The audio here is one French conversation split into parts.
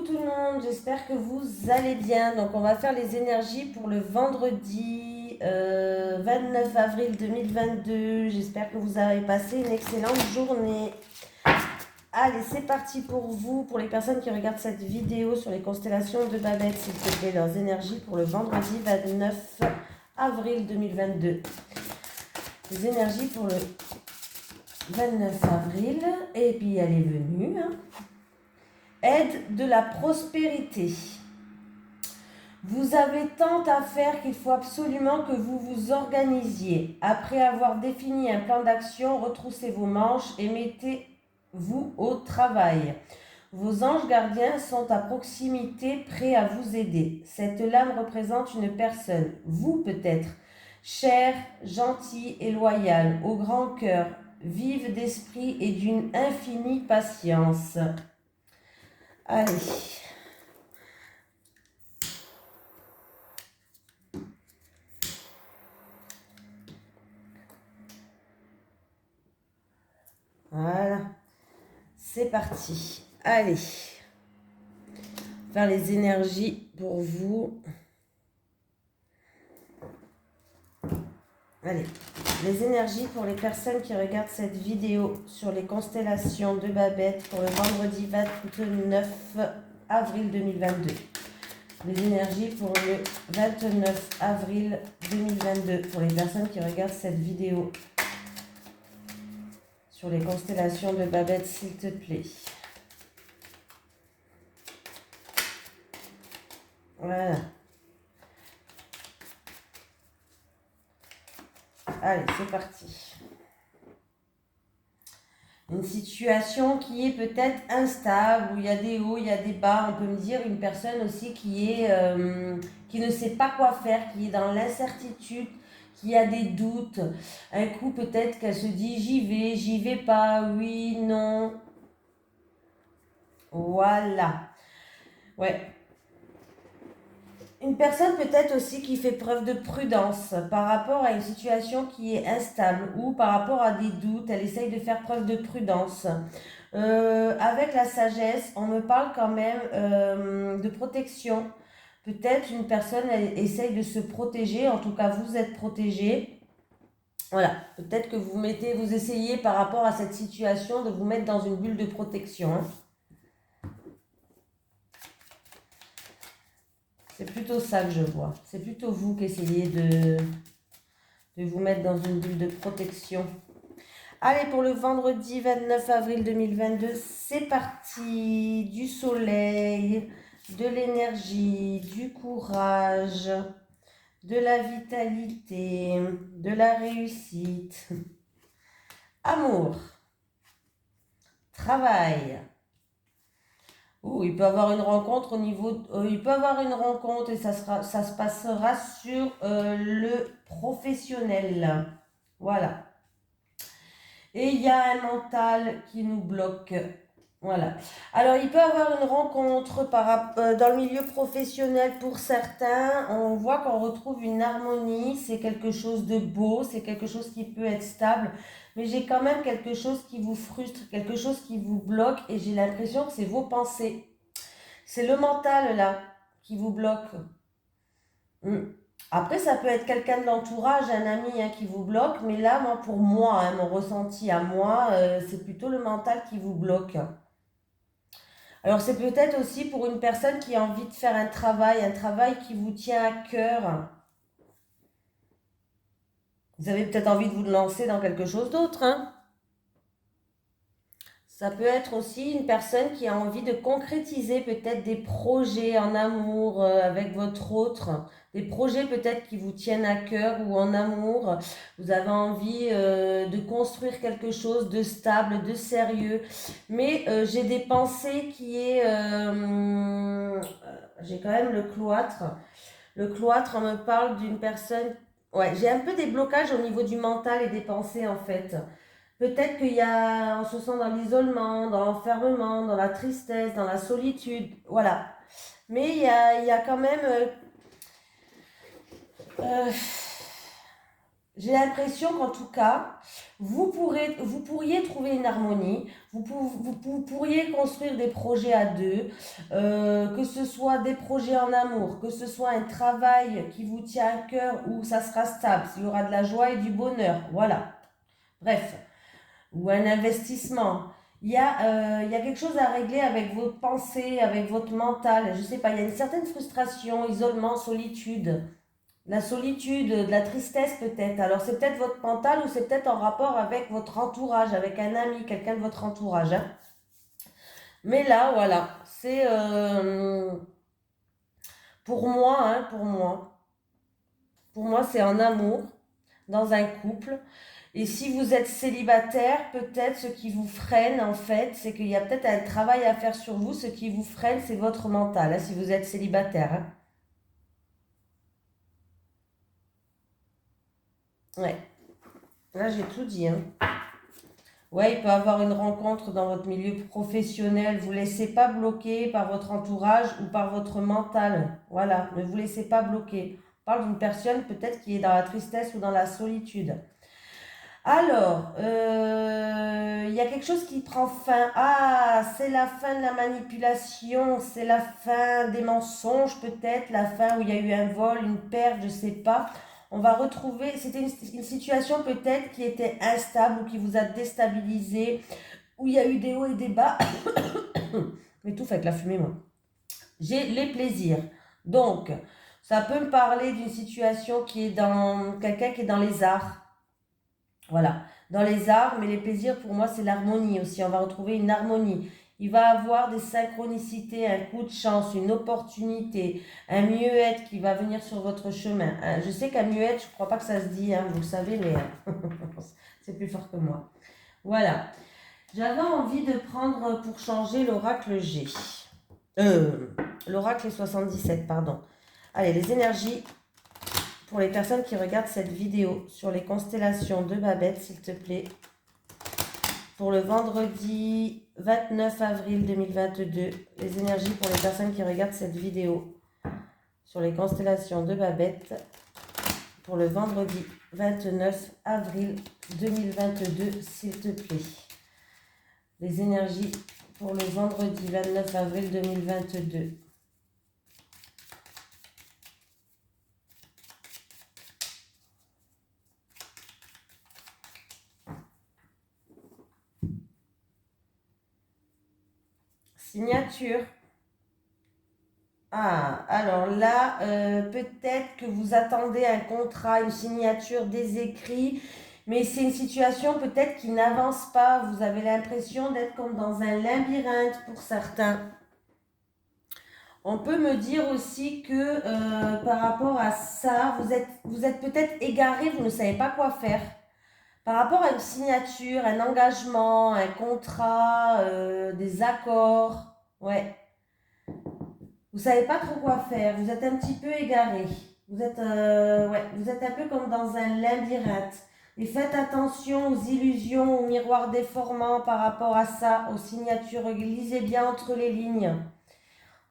Coucou tout le monde, j'espère que vous allez bien. Donc on va faire les énergies pour le vendredi 29 avril 2022. J'espère que vous avez passé une excellente journée. Allez, c'est parti pour vous, pour les personnes qui regardent cette vidéo sur les constellations de Babette, s'il te plaît, leurs énergies pour le vendredi 29 avril 2022. Les énergies pour le 29 avril, et puis elle est venue, hein. Aide de la prospérité. Vous avez tant à faire qu'il faut absolument que vous vous organisiez. Après avoir défini un plan d'action, retroussez vos manches et mettez-vous au travail. Vos anges gardiens sont à proximité, prêts à vous aider. Cette lame représente une personne, vous peut-être, chère, gentille et loyale, au grand cœur, vive d'esprit et d'une infinie patience. Allez. Voilà. C'est parti. Allez. Faire les énergies pour vous. Allez. Les énergies pour les personnes qui regardent cette vidéo sur les constellations de Babette pour le vendredi 29 avril 2022. Les énergies pour le 29 avril 2022 pour les personnes qui regardent cette vidéo sur les constellations de Babette, s'il te plaît. Voilà. Allez, c'est parti. Une situation qui est peut-être instable, où il y a des hauts, il y a des bas. On peut me dire une personne aussi qui ne sait pas quoi faire, qui est dans l'incertitude, qui a des doutes. Un coup, peut-être qu'elle se dit j'y vais pas, oui, non. Voilà. Ouais. Une personne peut-être aussi qui fait preuve de prudence par rapport à une situation qui est instable ou par rapport à des doutes, elle essaye de faire preuve de prudence. Avec la sagesse, on me parle quand même de protection. Peut-être une personne elle essaye de se protéger, en tout cas vous êtes protégé. Voilà, peut-être que vous essayez par rapport à cette situation de vous mettre dans une bulle de protection, hein. C'est plutôt ça que je vois. C'est plutôt vous qui essayez de vous mettre dans une bulle de protection. Allez, pour le vendredi 29 avril 2022, c'est parti. Du soleil, de l'énergie, du courage, de la vitalité, de la réussite. Amour, travail. Il peut avoir une rencontre au niveau... il peut avoir une rencontre et ça se passera sur le professionnel. Voilà. Et il y a un mental qui nous bloque. Voilà. Alors, il peut avoir une rencontre dans le milieu professionnel pour certains. On voit qu'on retrouve une harmonie. C'est quelque chose de beau. C'est quelque chose qui peut être stable. Mais j'ai quand même quelque chose qui vous frustre, quelque chose qui vous bloque. Et j'ai l'impression que c'est vos pensées. C'est le mental, là, qui vous bloque. Après, ça peut être quelqu'un de l'entourage, un ami, hein, qui vous bloque, mais là, pour moi, hein, mon ressenti à moi, c'est plutôt le mental qui vous bloque. Alors, c'est peut-être aussi pour une personne qui a envie de faire un travail qui vous tient à cœur. Vous avez peut-être envie de vous lancer dans quelque chose d'autre, hein. Ça peut être aussi une personne qui a envie de concrétiser peut-être des projets en amour avec votre autre, des projets peut-être qui vous tiennent à cœur ou en amour. Vous avez envie de construire quelque chose de stable, de sérieux. Mais j'ai des pensées j'ai quand même le cloître. Le cloître, on me parle d'une personne... Ouais, j'ai un peu des blocages au niveau du mental et des pensées en fait. Peut-être on se sent dans l'isolement, dans l'enfermement, dans la tristesse, dans la solitude, voilà. Mais il y a quand même... j'ai l'impression qu'en tout cas, vous pourriez trouver une harmonie, vous pourriez construire des projets à deux, que ce soit des projets en amour, que ce soit un travail qui vous tient à cœur où ça sera stable, il y aura de la joie et du bonheur, voilà. Bref, ou un investissement. Il y a quelque chose à régler avec vos pensées, avec votre mental. Je sais pas, il y a une certaine frustration, isolement, solitude. La solitude, de la tristesse peut-être. Alors c'est peut-être votre mental ou c'est peut-être en rapport avec votre entourage, avec un ami, quelqu'un de votre entourage, hein. Mais là, voilà, c'est pour moi, hein, pour moi c'est en amour, dans un couple. Et si vous êtes célibataire, peut-être ce qui vous freine, en fait, c'est qu'il y a peut-être un travail à faire sur vous. Ce qui vous freine, c'est votre mental, hein, si vous êtes célibataire, hein. Ouais, là j'ai tout dit, hein. Ouais, il peut y avoir une rencontre dans votre milieu professionnel. Vous ne laissez pas bloquer par votre entourage ou par votre mental. Voilà, ne vous laissez pas bloquer. On parle d'une personne peut-être qui est dans la tristesse ou dans la solitude. Alors, il y a quelque chose qui prend fin. Ah, c'est la fin de la manipulation, c'est la fin des mensonges peut-être, la fin où il y a eu un vol, une perte, je ne sais pas. On va retrouver, c'était une situation peut-être qui était instable ou qui vous a déstabilisé, où il y a eu des hauts et des bas. Mais tout fait avec la fumée, moi. J'ai les plaisirs. Donc, ça peut me parler d'une situation qui est dans quelqu'un qui est dans les arts. Voilà, dans les arts, mais les plaisirs pour moi c'est l'harmonie aussi, on va retrouver une harmonie. Il va avoir des synchronicités, un coup de chance, une opportunité, un mieux-être qui va venir sur votre chemin. Je sais qu'un mieux-être, je ne crois pas que ça se dit, hein, vous le savez, mais c'est plus fort que moi. Voilà, j'avais envie de prendre pour changer l'oracle G. L'oracle 77, pardon. Allez, les énergies pour les personnes qui regardent cette vidéo sur les constellations de Babette, s'il te plaît, pour le vendredi 29 avril 2022, les énergies pour les personnes qui regardent cette vidéo sur les constellations de Babette, pour le vendredi 29 avril 2022, s'il te plaît. Les énergies pour le vendredi 29 avril 2022. Signature. Ah, alors là, peut-être que vous attendez un contrat, une signature, des écrits, mais c'est une situation peut-être qui n'avance pas. Vous avez l'impression d'être comme dans un labyrinthe pour certains. On peut me dire aussi que par rapport à ça, vous êtes peut-être égaré, vous ne savez pas quoi faire. Par rapport à une signature, un engagement, un contrat, des accords, ouais. Vous savez pas trop quoi faire, vous êtes un petit peu égaré. Ouais, vous êtes un peu comme dans un labyrinthe. Et faites attention aux illusions, aux miroirs déformants par rapport à ça, aux signatures. Lisez bien entre les lignes.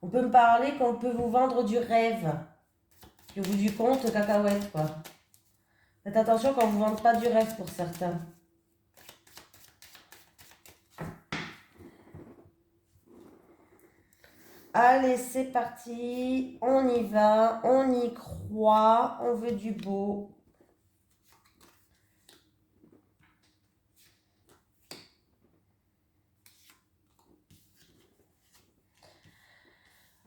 On peut me parler qu'on peut vous vendre du rêve. Au bout du compte, cacahuète, quoi. Faites attention qu'on ne vous vende pas du rêve pour certains. Allez, c'est parti. On y va. On y croit. On veut du beau.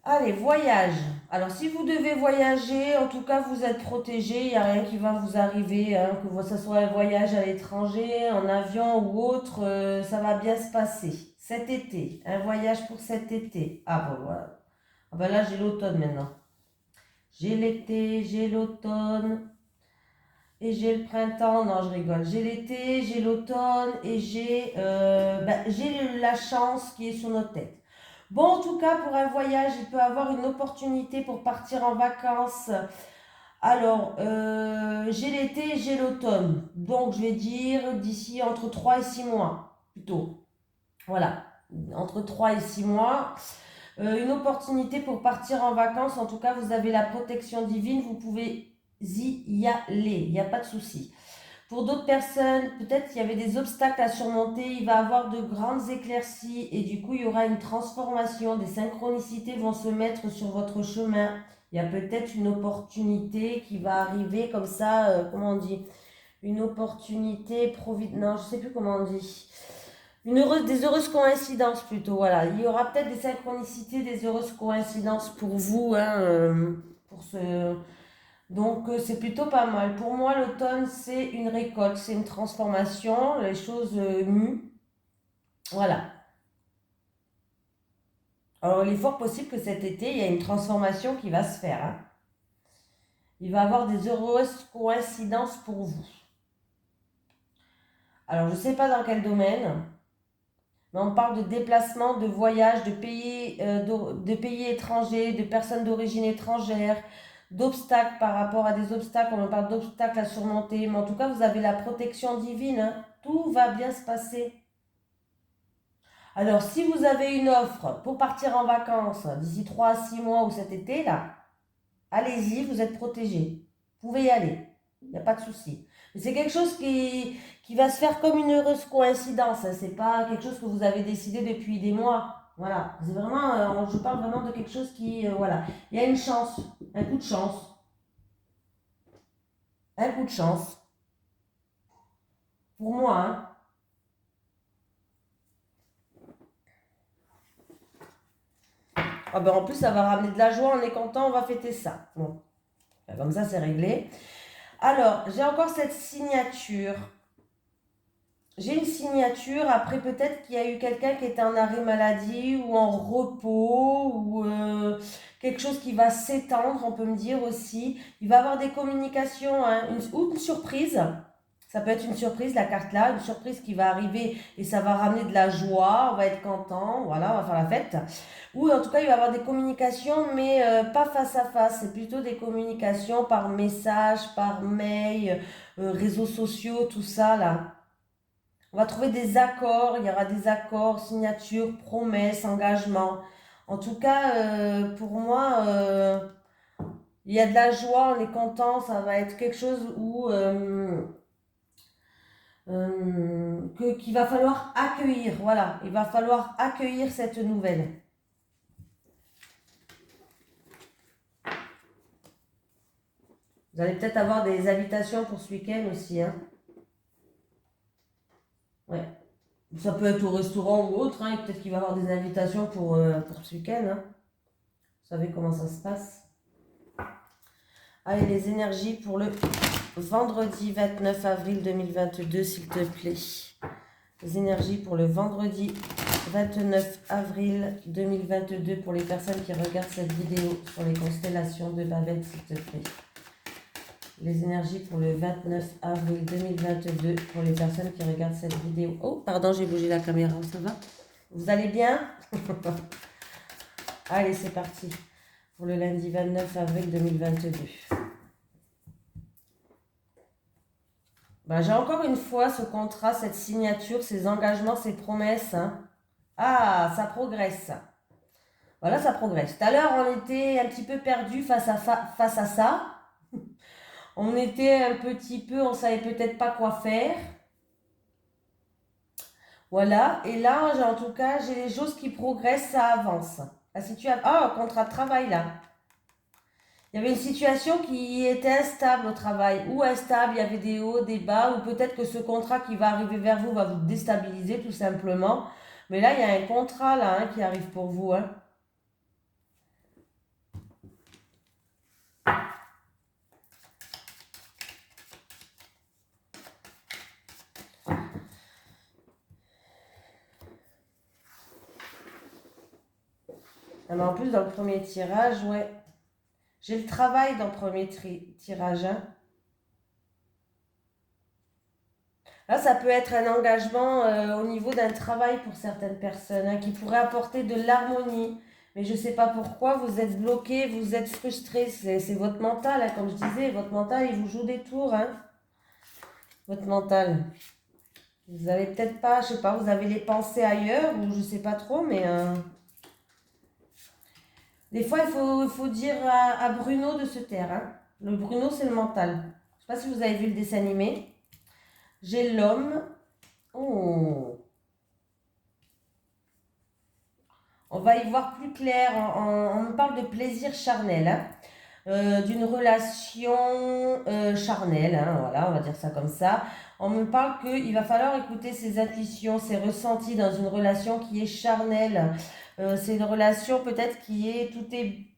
Allez, voyage. Alors, si vous devez voyager, en tout cas, vous êtes protégé. Il n'y a rien qui va vous arriver, hein, que ce soit un voyage à l'étranger, en avion ou autre, ça va bien se passer. Cet été, un voyage pour cet été. Ah, bon, voilà. Ah, ben là, j'ai l'automne maintenant. J'ai l'été, j'ai l'automne et j'ai le printemps. Non, je rigole. J'ai l'été, j'ai l'automne et j'ai la chance qui est sur notre tête. Bon, en tout cas, pour un voyage, il peut avoir une opportunité pour partir en vacances. Alors, j'ai l'été et j'ai l'automne. Donc, je vais dire d'ici entre 3 et 6 mois, plutôt. Voilà, entre 3 et 6 mois. Une opportunité pour partir en vacances. En tout cas, vous avez la protection divine. Vous pouvez y aller. Il n'y a pas de souci. Pour d'autres personnes, peut-être qu'il y avait des obstacles à surmonter, il va y avoir de grandes éclaircies et du coup, il y aura une transformation, des synchronicités vont se mettre sur votre chemin. Il y a peut-être une opportunité qui va arriver comme ça, comment on dit? Une opportunité non, je sais plus comment on dit. Des heureuses coïncidences plutôt, voilà. Il y aura peut-être des synchronicités, des heureuses coïncidences pour vous, hein, pour ce... Donc c'est plutôt pas mal. Pour moi, l'automne, c'est une récolte, c'est une transformation, les choses muent. Voilà. Alors il est fort possible que cet été, il y a une transformation qui va se faire, hein. Il va y avoir des heureuses coïncidences pour vous. Alors je ne sais pas dans quel domaine, mais on parle de déplacement, de voyage, de pays étrangers, de personnes d'origine étrangère, d'obstacles par rapport à des obstacles. On parle d'obstacles à surmonter, mais en tout cas, vous avez la protection divine, hein. Tout va bien se passer. Alors, si vous avez une offre pour partir en vacances d'ici 3 à 6 mois ou cet été, là, allez-y, vous êtes protégés. Vous pouvez y aller. Il n'y a pas de souci. Mais c'est quelque chose qui va se faire comme une heureuse coïncidence, hein. C'est pas quelque chose que vous avez décidé depuis des mois. Voilà. C'est vraiment, je parle vraiment de quelque chose qui, voilà. Il y a une chance, un coup de chance. Un coup de chance. Pour moi, hein. Ah ben en plus, ça va ramener de la joie, on est content, on va fêter ça. Bon, ben, comme ça, c'est réglé. Alors, j'ai encore cette signature. J'ai une signature, après peut-être qu'il y a eu quelqu'un qui était en arrêt maladie ou en repos ou quelque chose qui va s'étendre, on peut me dire aussi. Il va y avoir des communications, hein, ou une surprise. Ça peut être une surprise, la carte là, une surprise qui va arriver et ça va ramener de la joie, on va être content, voilà, on va faire la fête. Ou en tout cas, il va y avoir des communications, mais pas face à face. C'est plutôt des communications par message, par mail, réseaux sociaux, tout ça là. On va trouver des accords, il y aura des accords, signatures, promesses, engagements. En tout cas, pour moi, il y a de la joie, on est content, ça va être quelque chose où qu'il va falloir accueillir. Voilà, il va falloir accueillir cette nouvelle. Vous allez peut-être avoir des invitations pour ce week-end aussi, hein. Ouais. Ça peut être au restaurant ou autre, hein, et peut-être qu'il va y avoir des invitations pour ce week-end, hein. Vous savez comment ça se passe. Allez, les énergies pour le vendredi 29 avril 2022, s'il te plaît. Les énergies pour le vendredi 29 avril 2022 pour les personnes qui regardent cette vidéo sur les constellations de Babel, s'il te plaît. Les énergies pour le 29 avril 2022 pour les personnes qui regardent cette vidéo. Oh, pardon, j'ai bougé la caméra, ça va? Vous allez bien? Allez, c'est parti pour le lundi 29 avril 2022. Ben, j'ai encore une fois ce contrat, cette signature, ces engagements, ces promesses, hein. Ah, ça progresse. Voilà, ça progresse. Tout à l'heure, on était un petit peu perdu face à ça. On était un petit peu, on savait peut-être pas quoi faire. Voilà, et là, en tout cas, j'ai les choses qui progressent, ça avance. La situation... Ah, contrat de travail, là. Il y avait une situation qui était instable au travail, ou instable, il y avait des hauts, des bas, ou peut-être que ce contrat qui va arriver vers vous va vous déstabiliser, tout simplement. Mais là, il y a un contrat, là, hein, qui arrive pour vous, hein. Ah, mais en plus, dans le premier tirage, ouais. J'ai le travail dans le premier tirage, hein. Là, ça peut être un engagement au niveau d'un travail pour certaines personnes, hein, qui pourrait apporter de l'harmonie. Mais je ne sais pas pourquoi, vous êtes bloqué, vous êtes frustré. C'est votre mental, hein, comme je disais, votre mental, il vous joue des tours, hein. Votre mental. Vous avez peut-être pas, je sais pas, vous avez les pensées ailleurs, ou je sais pas trop, mais des fois, il faut dire à Bruno de se taire, hein. Le Bruno, c'est le mental. Je sais pas si vous avez vu le dessin animé. J'ai l'homme. Oh. On va y voir plus clair. On me parle de plaisir charnel, hein. D'une relation charnelle, hein, voilà, on va dire ça comme ça. On me parle qu'il va falloir écouter ses intuitions, ses ressentis dans une relation qui est charnelle. C'est une relation peut-être qui est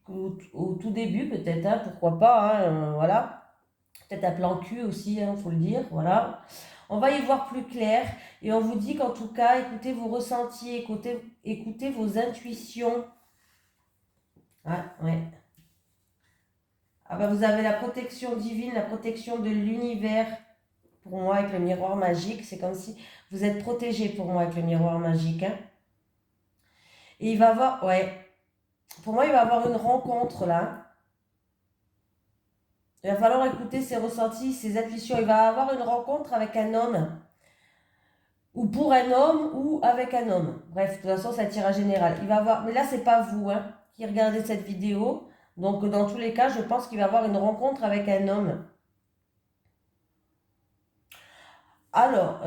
au tout début, peut-être, hein, pourquoi pas, hein, voilà. Peut-être à plan cul aussi, hein, faut le dire, voilà. On va y voir plus clair et on vous dit qu'en tout cas, écoutez vos ressentis, écoutez vos intuitions. Ah, ouais. Ah bah vous avez la protection divine, la protection de l'univers pour moi avec le miroir magique. C'est comme si vous êtes protégé pour moi avec le miroir magique, hein. Et il va avoir, ouais, pour moi il va avoir une rencontre là. Il va falloir écouter ses ressentis, ses intuitions. Il va avoir une rencontre avec un homme. Ou pour un homme ou avec un homme. Bref, de toute façon, c'est un tirage général. Il va avoir, mais là, c'est pas vous, hein, qui regardez cette vidéo. Donc, dans tous les cas, je pense qu'il va avoir une rencontre avec un homme. Alors,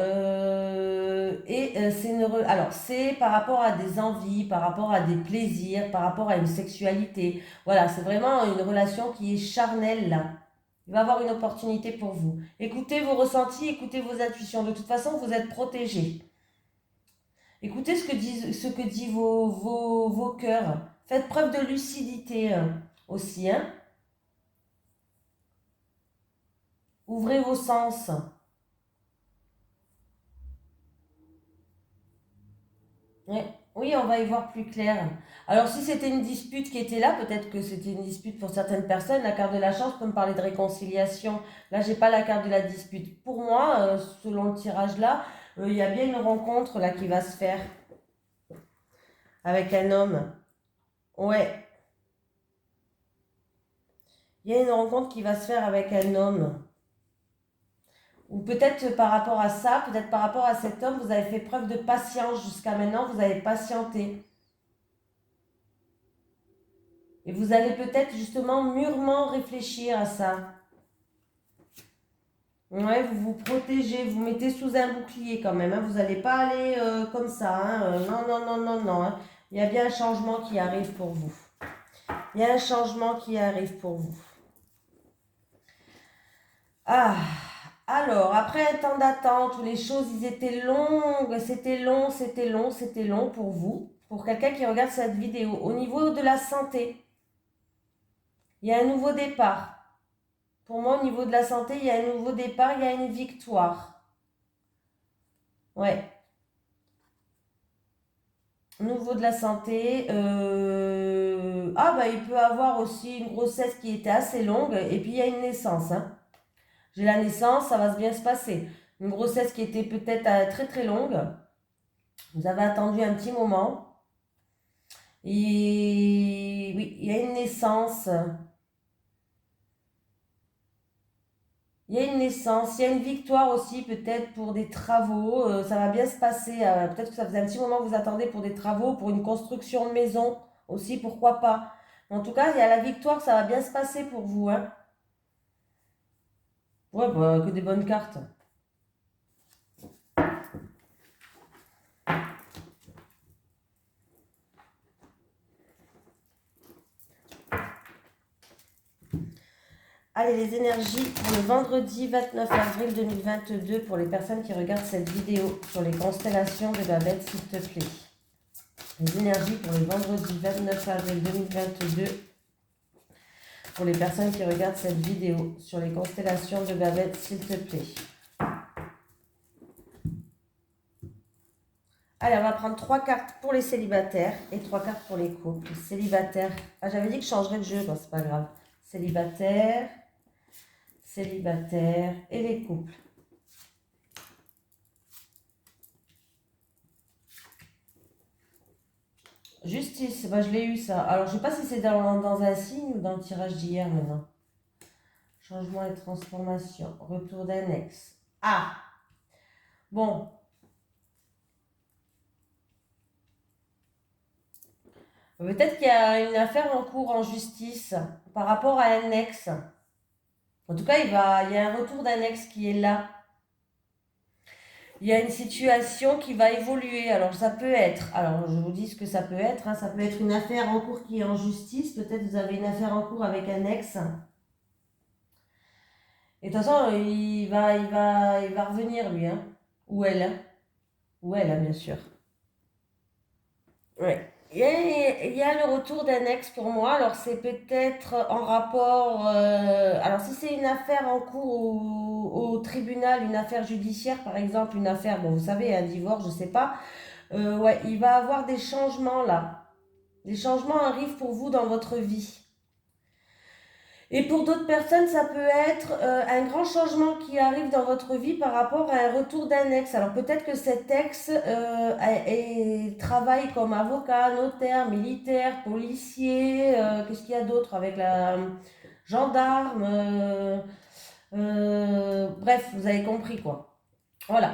c'est par rapport à des envies, par rapport à des plaisirs, par rapport à une sexualité. Voilà, c'est vraiment une relation qui est charnelle là. Il va avoir une opportunité pour vous. Écoutez vos ressentis, écoutez vos intuitions. De toute façon, vous êtes protégés. Écoutez ce que dit vos cœurs. Faites preuve de lucidité aussi, hein. Ouvrez vos sens. Ouais. Oui, on va y voir plus clair. Alors, si c'était une dispute qui était là, peut-être que c'était une dispute pour certaines personnes, la carte de la chance peut me parler de réconciliation. Là, j'ai pas la carte de la dispute. Pour moi, selon le tirage là, il y a bien une rencontre là qui va se faire avec un homme. Ouais, il y a une rencontre qui va se faire avec un homme. Ou peut-être par rapport à ça, peut-être par rapport à cet homme, vous avez fait preuve de patience jusqu'à maintenant, vous avez patienté. Et vous allez peut-être justement mûrement réfléchir à ça. Ouais, vous vous protégez, vous mettez sous un bouclier quand même, hein. Vous n'allez pas aller comme ça, hein. Non, non, non, non, non, hein. Il y a bien un changement qui arrive pour vous. Il y a un changement qui arrive pour vous. Ah, alors, après un temps d'attente où les choses ils étaient longues, c'était long, c'était long, c'était long pour vous, pour quelqu'un qui regarde cette vidéo. Au niveau de la santé, il y a un nouveau départ. Pour moi, au niveau de la santé, il y a un nouveau départ, il y a une victoire. Ouais. Au niveau de la santé, ah bah il peut avoir aussi une grossesse qui était assez longue et puis il y a une naissance, hein. J'ai la naissance, ça va bien se passer. Une grossesse qui était peut-être très très longue. Vous avez attendu un petit moment. Et oui, il y a une naissance. Il y a une naissance, il y a une victoire aussi peut-être pour des travaux. Ça va bien se passer. Peut-être que ça faisait un petit moment que vous attendez pour des travaux, pour une construction de maison aussi, pourquoi pas. En tout cas, il y a la victoire, ça va bien se passer pour vous, hein. Ouais, bah, que des bonnes cartes. Allez, les énergies pour le vendredi 29 avril 2022 pour les personnes qui regardent cette vidéo sur les constellations de la bête, s'il te plaît. Les énergies pour le vendredi 29 avril 2022 pour les personnes qui regardent cette vidéo sur les constellations de Babette, s'il te plaît. Allez, on va prendre 3 cartes pour les célibataires et 3 cartes pour les couples. Célibataires. Ah, j'avais dit que je changerais de jeu, bon, c'est pas grave. Célibataires, célibataires et les couples. Justice, bah, je l'ai eu ça. Alors, je ne sais pas si c'est dans un signe ou dans le tirage d'hier maintenant. Changement et transformation. Retour d'un ex. Ah! Bon. Peut-être qu'il y a une affaire en cours en justice par rapport à un ex. En tout cas, il y a un retour d'un ex qui est là. Il y a une situation qui va évoluer. Alors, ça peut être, alors je vous dis ce que ça peut être, hein. Ça peut être une affaire en cours qui est en justice. Peut-être vous avez une affaire en cours avec un ex. Et de toute façon, il va revenir, lui, hein. Ou elle, hein. Ou elle, hein, bien sûr. Ouais. Il y a le retour d'un ex pour moi. Alors, c'est peut-être en rapport. Alors, si c'est une affaire en cours au tribunal, une affaire judiciaire, par exemple, une affaire, bon, vous savez, un divorce, je sais pas. Ouais, il va avoir des changements là. Des changements arrivent pour vous dans votre vie. Et pour d'autres personnes, ça peut être un grand changement qui arrive dans votre vie par rapport à un retour d'un ex. Alors peut-être que cet ex travaille comme avocat, notaire, militaire, policier, qu'est-ce qu'il y a d'autre avec la gendarme, bref, vous avez compris quoi. Voilà.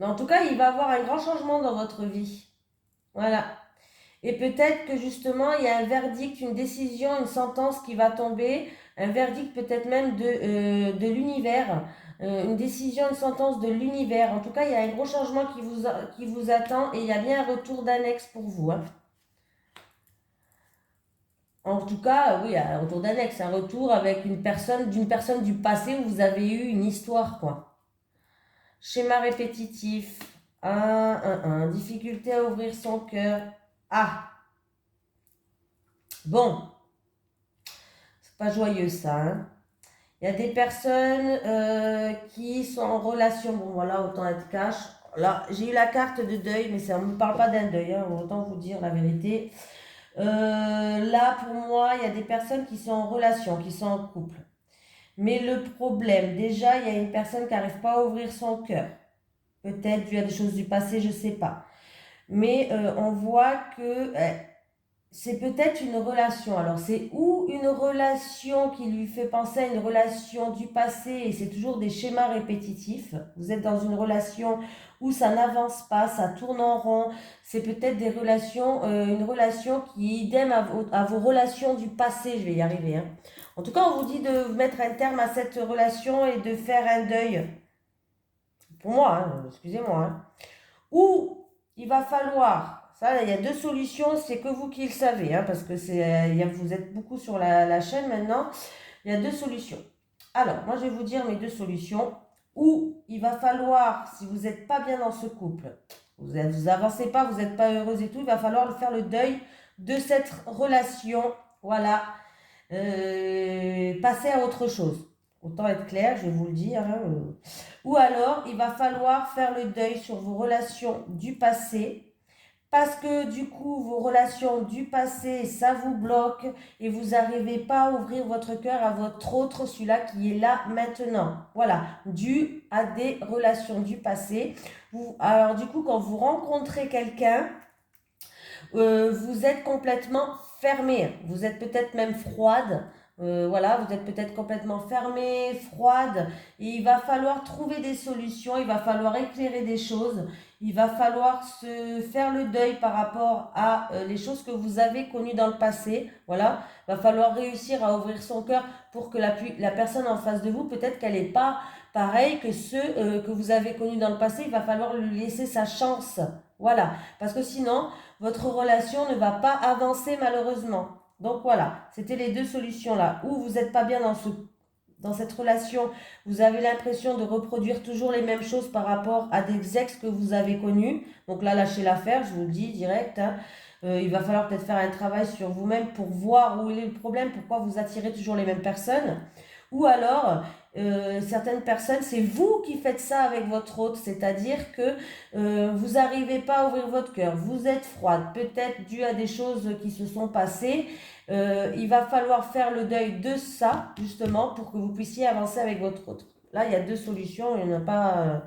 Mais en tout cas, il va avoir un grand changement dans votre vie. Voilà. Et peut-être que justement, il y a un verdict, une décision, une sentence qui va tomber, un verdict peut-être même de l'univers, une décision, une sentence de l'univers. En tout cas, il y a un gros changement qui vous attend et il y a bien un retour d'annexe pour vous, hein. En tout cas, oui, un retour d'annexe, un retour avec d'une personne du passé où vous avez eu une histoire, quoi. Schéma répétitif. Difficulté à ouvrir son cœur. Ah, bon. Pas joyeux ça, hein. Il y a des personnes qui sont en relation. Bon voilà, autant être cash. Là, j'ai eu la carte de deuil, mais ça ne me parle pas d'un deuil, hein, autant vous dire la vérité. Là, pour moi, il y a des personnes qui sont en relation, qui sont en couple. Mais le problème, déjà, il y a une personne qui n'arrive pas à ouvrir son cœur. Peut-être dû à des choses du passé, je ne sais pas. Mais on voit que c'est peut-être une relation. Alors, c'est ou une relation qui lui fait penser à une relation du passé et c'est toujours des schémas répétitifs. Vous êtes dans une relation où ça n'avance pas, ça tourne en rond. C'est peut-être des relations, une relation qui est idem à vos relations du passé. Je vais y arriver, hein. En tout cas, on vous dit de mettre un terme à cette relation et de faire un deuil. Pour moi, hein, excusez-moi, hein. Ou il va falloir, ça, il y a deux solutions, c'est que vous qui le savez, hein, parce que vous êtes beaucoup sur la chaîne maintenant. Il y a deux solutions. Alors, moi, je vais vous dire mes deux solutions. Ou il va falloir, si vous n'êtes pas bien dans ce couple, vous avancez pas, vous n'êtes pas heureuse et tout, il va falloir faire le deuil de cette relation. Voilà. Passer à autre chose. Autant être clair, je vais vous le dire, hein. Ou alors, il va falloir faire le deuil sur vos relations du passé, parce que du coup, vos relations du passé, ça vous bloque et vous n'arrivez pas à ouvrir votre cœur à votre autre, celui-là qui est là maintenant. Voilà, dû à des relations du passé. Alors du coup, quand vous rencontrez quelqu'un, vous êtes complètement fermé. Vous êtes peut-être même froide. Voilà, vous êtes peut-être complètement fermé, froide. Et il va falloir trouver des solutions. Il va falloir éclairer des choses. Il va falloir se faire le deuil par rapport à les choses que vous avez connues dans le passé. Voilà, il va falloir réussir à ouvrir son cœur pour que la personne en face de vous, peut-être qu'elle n'est pas pareille que ceux que vous avez connus dans le passé. Il va falloir lui laisser sa chance. Voilà, parce que sinon, votre relation ne va pas avancer malheureusement. Donc voilà, c'était les deux solutions là. Ou vous n'êtes pas bien dans cette relation, vous avez l'impression de reproduire toujours les mêmes choses par rapport à des ex que vous avez connus. Donc là, lâchez l'affaire, je vous le dis direct, hein. Il va falloir peut-être faire un travail sur vous-même pour voir où est le problème, pourquoi vous attirez toujours les mêmes personnes. Ou alors, certaines personnes, c'est vous qui faites ça avec votre autre, c'est-à-dire que vous n'arrivez pas à ouvrir votre cœur, vous êtes froide, peut-être dû à des choses qui se sont passées. Il va falloir faire le deuil de ça, justement, pour que vous puissiez avancer avec votre autre. Là, il y a deux solutions, il n'y en a pas,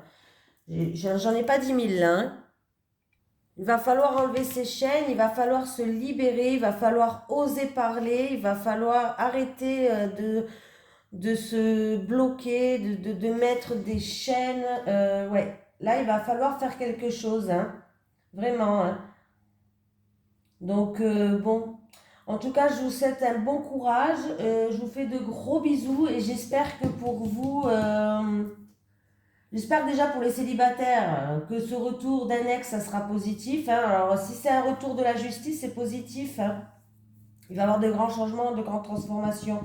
j'en ai pas 10 000 là, hein. Il va falloir enlever ses chaînes, il va falloir se libérer, il va falloir oser parler, il va falloir arrêter de se bloquer, de mettre des chaînes. Ouais, là, il va falloir faire quelque chose, hein. Vraiment, hein. Donc, bon, en tout cas, je vous souhaite un bon courage. Je vous fais de gros bisous et j'espère que pour vous, J'espère déjà pour les célibataires que ce retour d'un ex, ça sera positif. Hein. Alors, si c'est un retour de la justice, c'est positif. Hein. Il va y avoir de grands changements, de grandes transformations.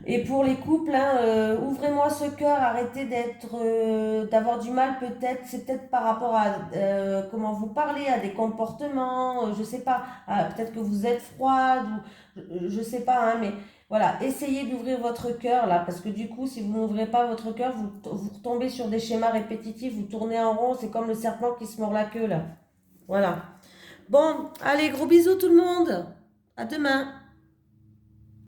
Et pour les couples, hein, ouvrez-moi ce cœur, arrêtez d'avoir du mal peut-être, c'est peut-être par rapport à comment vous parlez, à des comportements, je sais pas, peut-être que vous êtes froide, ou je sais pas, hein, mais voilà, essayez d'ouvrir votre cœur là, parce que du coup, si vous n'ouvrez pas votre cœur, vous retombez sur des schémas répétitifs, vous tournez en rond, c'est comme le serpent qui se mord la queue là. Voilà. Bon, allez, gros bisous tout le monde, à demain.